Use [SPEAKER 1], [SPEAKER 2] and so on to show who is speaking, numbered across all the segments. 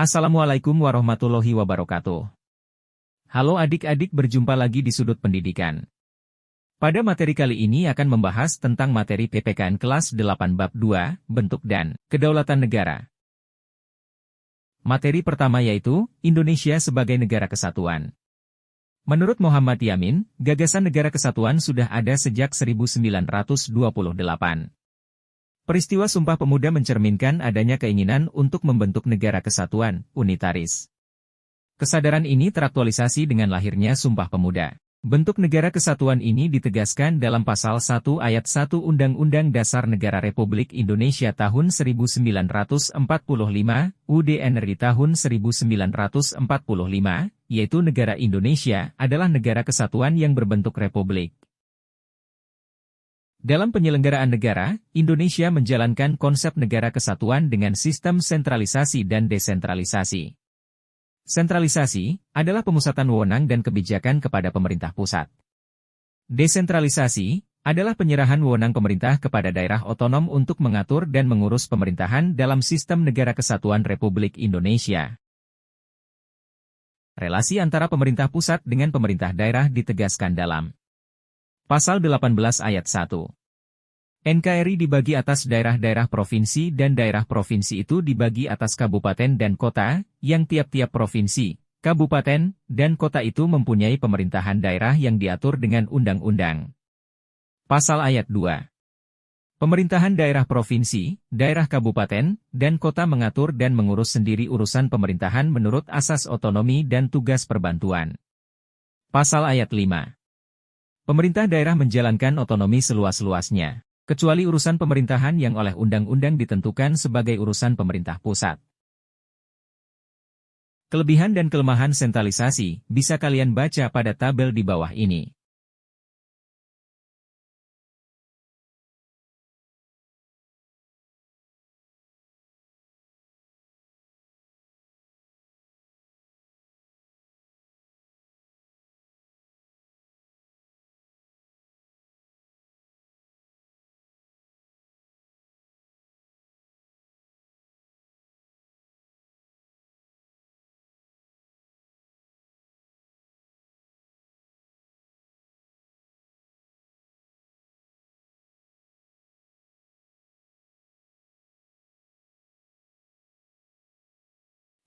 [SPEAKER 1] Assalamualaikum warahmatullahi wabarakatuh. Halo adik-adik, berjumpa lagi di Sudut Pendidikan. Pada materi kali ini akan membahas tentang materi PPKN kelas 8 bab 2, bentuk dan kedaulatan negara. Materi pertama yaitu, Indonesia sebagai negara kesatuan. Menurut Muhammad Yamin, gagasan negara kesatuan sudah ada sejak 1928. Peristiwa Sumpah Pemuda mencerminkan adanya keinginan untuk membentuk negara kesatuan, unitaris. Kesadaran ini teraktualisasi dengan lahirnya Sumpah Pemuda. Bentuk negara kesatuan ini ditegaskan dalam Pasal 1 Ayat 1 Undang-Undang Dasar Negara Republik Indonesia tahun 1945, UUD RI tahun 1945, yaitu negara Indonesia adalah negara kesatuan yang berbentuk republik. Dalam penyelenggaraan negara, Indonesia menjalankan konsep negara kesatuan dengan sistem sentralisasi dan desentralisasi. Sentralisasi adalah pemusatan wewenang dan kebijakan kepada pemerintah pusat. Desentralisasi adalah penyerahan wewenang pemerintah kepada daerah otonom untuk mengatur dan mengurus pemerintahan dalam sistem negara kesatuan Republik Indonesia. Relasi antara pemerintah pusat dengan pemerintah daerah ditegaskan dalam Pasal 18 Ayat 1. NKRI dibagi atas daerah-daerah provinsi dan daerah provinsi itu dibagi atas kabupaten dan kota, yang tiap-tiap provinsi, kabupaten, dan kota itu mempunyai pemerintahan daerah yang diatur dengan undang-undang. Pasal Ayat 2. Pemerintahan daerah provinsi, daerah kabupaten, dan kota mengatur dan mengurus sendiri urusan pemerintahan menurut asas otonomi dan tugas perbantuan. Pasal Ayat 5. Pemerintah daerah menjalankan otonomi seluas-luasnya, kecuali urusan pemerintahan yang oleh undang-undang ditentukan sebagai urusan pemerintah pusat. Kelebihan dan kelemahan sentralisasi bisa kalian baca pada tabel di bawah ini.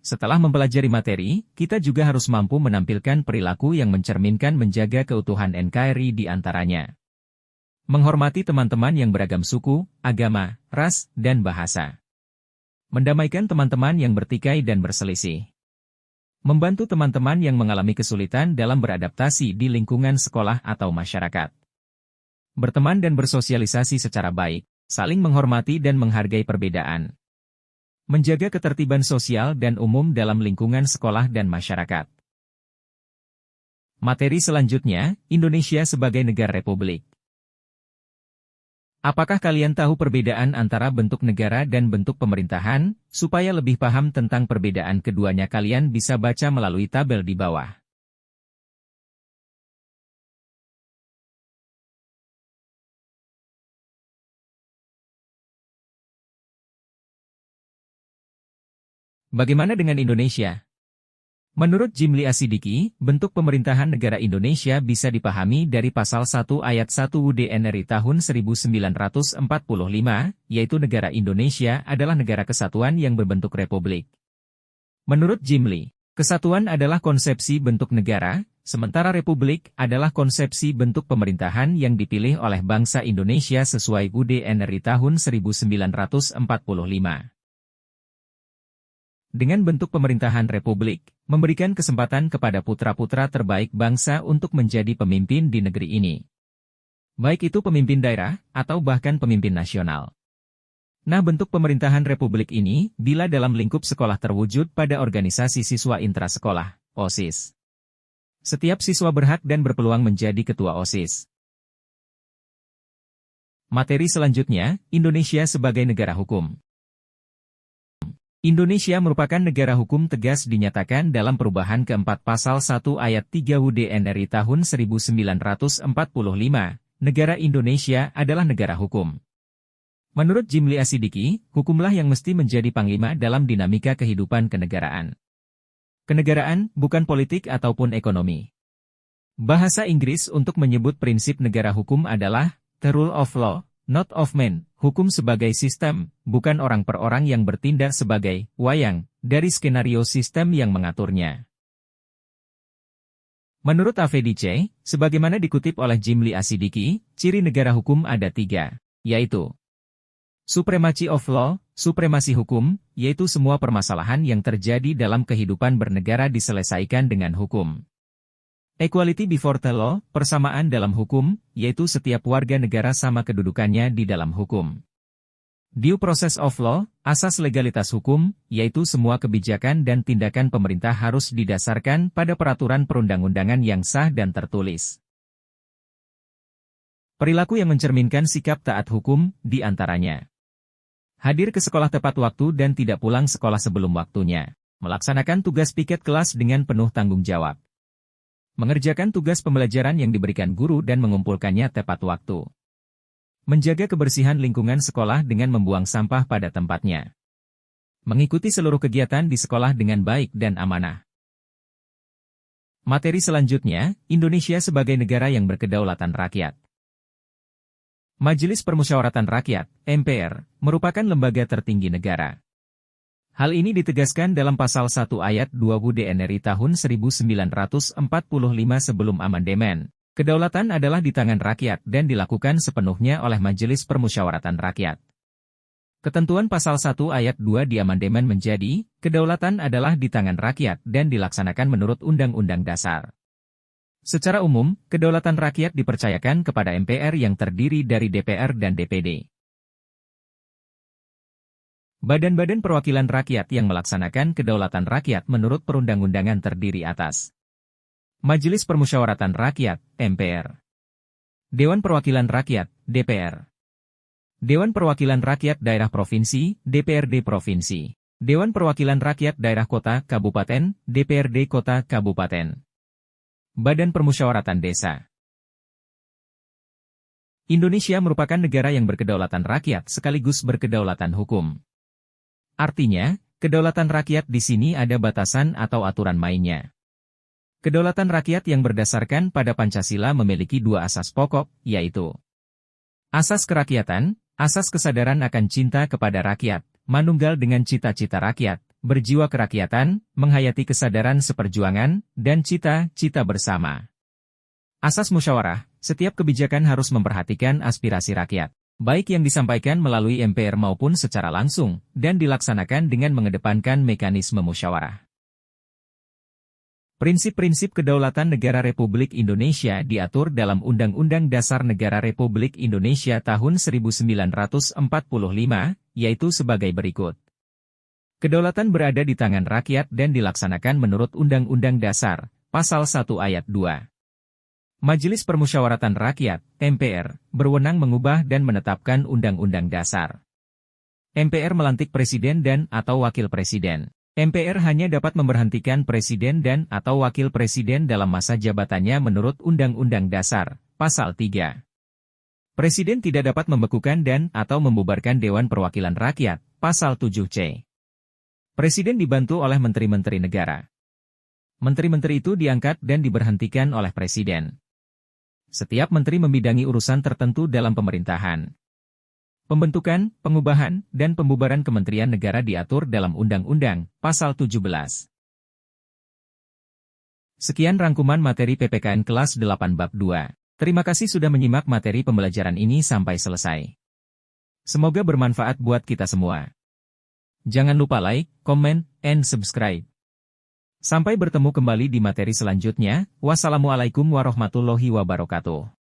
[SPEAKER 1] Setelah mempelajari materi, kita juga harus mampu menampilkan perilaku yang mencerminkan menjaga keutuhan NKRI di antaranya. Menghormati teman-teman yang beragam suku, agama, ras, dan bahasa. Mendamaikan teman-teman yang bertikai dan berselisih. Membantu teman-teman yang mengalami kesulitan dalam beradaptasi di lingkungan sekolah atau masyarakat. Berteman dan bersosialisasi secara baik, saling menghormati dan menghargai perbedaan. Menjaga ketertiban sosial dan umum dalam lingkungan sekolah dan masyarakat. Materi selanjutnya, Indonesia sebagai negara republik. Apakah kalian tahu perbedaan antara bentuk negara dan bentuk pemerintahan? Supaya lebih paham tentang perbedaan keduanya kalian bisa baca melalui tabel di bawah. Bagaimana dengan Indonesia? Menurut Jimli Asidiki, bentuk pemerintahan negara Indonesia bisa dipahami dari Pasal 1 Ayat 1 UUD RI tahun 1945, yaitu negara Indonesia adalah negara kesatuan yang berbentuk republik. Menurut Jimli, kesatuan adalah konsepsi bentuk negara, sementara republik adalah konsepsi bentuk pemerintahan yang dipilih oleh bangsa Indonesia sesuai UUD RI tahun 1945. Dengan bentuk pemerintahan republik, memberikan kesempatan kepada putra-putra terbaik bangsa untuk menjadi pemimpin di negeri ini. Baik itu pemimpin daerah, atau bahkan pemimpin nasional. Nah, bentuk pemerintahan republik ini, bila dalam lingkup sekolah terwujud pada organisasi siswa intrasekolah, OSIS. Setiap siswa berhak dan berpeluang menjadi ketua OSIS. Materi selanjutnya, Indonesia sebagai negara hukum. Indonesia merupakan negara hukum tegas dinyatakan dalam perubahan keempat Pasal 1 Ayat 3 UUD RI tahun 1945, negara Indonesia adalah negara hukum. Menurut Jimli Asidiki, hukumlah yang mesti menjadi panglima dalam dinamika kehidupan kenegaraan. Kenegaraan, bukan politik ataupun ekonomi. Bahasa Inggris untuk menyebut prinsip negara hukum adalah the rule of law, not of man. Hukum sebagai sistem, bukan orang per orang yang bertindak sebagai wayang dari skenario sistem yang mengaturnya. Menurut AVDC, sebagaimana dikutip oleh Jimli Asidiki, ciri negara hukum ada 3, yaitu supremacy of law, supremasi hukum, yaitu semua permasalahan yang terjadi dalam kehidupan bernegara diselesaikan dengan hukum. Equality before the law, persamaan dalam hukum, yaitu setiap warga negara sama kedudukannya di dalam hukum. Due process of law, asas legalitas hukum, yaitu semua kebijakan dan tindakan pemerintah harus didasarkan pada peraturan perundang-undangan yang sah dan tertulis. Perilaku yang mencerminkan sikap taat hukum, di antaranya hadir ke sekolah tepat waktu dan tidak pulang sekolah sebelum waktunya. Melaksanakan tugas piket kelas dengan penuh tanggung jawab. Mengerjakan tugas pembelajaran yang diberikan guru dan mengumpulkannya tepat waktu. Menjaga kebersihan lingkungan sekolah dengan membuang sampah pada tempatnya. Mengikuti seluruh kegiatan di sekolah dengan baik dan amanah. Materi selanjutnya, Indonesia sebagai negara yang berkedaulatan rakyat. Majelis Permusyawaratan Rakyat, MPR, merupakan lembaga tertinggi negara. Hal ini ditegaskan dalam Pasal 1 Ayat 2 UUD NRI tahun 1945 sebelum amandemen. Kedaulatan adalah di tangan rakyat dan dilakukan sepenuhnya oleh Majelis Permusyawaratan Rakyat. Ketentuan Pasal 1 Ayat 2 di amandemen menjadi, kedaulatan adalah di tangan rakyat dan dilaksanakan menurut Undang-Undang Dasar. Secara umum, kedaulatan rakyat dipercayakan kepada MPR yang terdiri dari DPR dan DPD. Badan-badan perwakilan rakyat yang melaksanakan kedaulatan rakyat menurut perundang-undangan terdiri atas Majelis Permusyawaratan Rakyat, MPR. Dewan Perwakilan Rakyat, DPR. Dewan Perwakilan Rakyat Daerah Provinsi, DPRD Provinsi. Dewan Perwakilan Rakyat Daerah Kota Kabupaten, DPRD Kota Kabupaten. Badan Permusyawaratan Desa. Indonesia merupakan negara yang berkedaulatan rakyat sekaligus berkedaulatan hukum. Artinya, kedaulatan rakyat di sini ada batasan atau aturan mainnya. Kedaulatan rakyat yang berdasarkan pada Pancasila memiliki 2 asas pokok, yaitu asas kerakyatan, asas kesadaran akan cinta kepada rakyat, manunggal dengan cita-cita rakyat, berjiwa kerakyatan, menghayati kesadaran seperjuangan, dan cita-cita bersama. Asas musyawarah, setiap kebijakan harus memperhatikan aspirasi rakyat, baik yang disampaikan melalui MPR maupun secara langsung, dan dilaksanakan dengan mengedepankan mekanisme musyawarah. Prinsip-prinsip kedaulatan negara Republik Indonesia diatur dalam Undang-Undang Dasar Negara Republik Indonesia tahun 1945, yaitu sebagai berikut. Kedaulatan berada di tangan rakyat dan dilaksanakan menurut Undang-Undang Dasar, Pasal 1 Ayat 2. Majelis Permusyawaratan Rakyat, MPR, berwenang mengubah dan menetapkan Undang-Undang Dasar. MPR melantik presiden dan atau wakil presiden. MPR hanya dapat memberhentikan presiden dan atau wakil presiden dalam masa jabatannya menurut Undang-Undang Dasar, Pasal 3. Presiden tidak dapat membekukan dan atau membubarkan Dewan Perwakilan Rakyat, Pasal 7C. Presiden dibantu oleh menteri-menteri negara. Menteri-menteri itu diangkat dan diberhentikan oleh presiden. Setiap menteri membidangi urusan tertentu dalam pemerintahan. Pembentukan, pengubahan, dan pembubaran kementerian negara diatur dalam Undang-Undang, Pasal 17. Sekian rangkuman materi PPKN kelas 8 bab 2. Terima kasih sudah menyimak materi pembelajaran ini sampai selesai. Semoga bermanfaat buat kita semua. Jangan lupa like, comment, and subscribe. Sampai bertemu kembali di materi selanjutnya. Wassalamualaikum warahmatullahi wabarakatuh.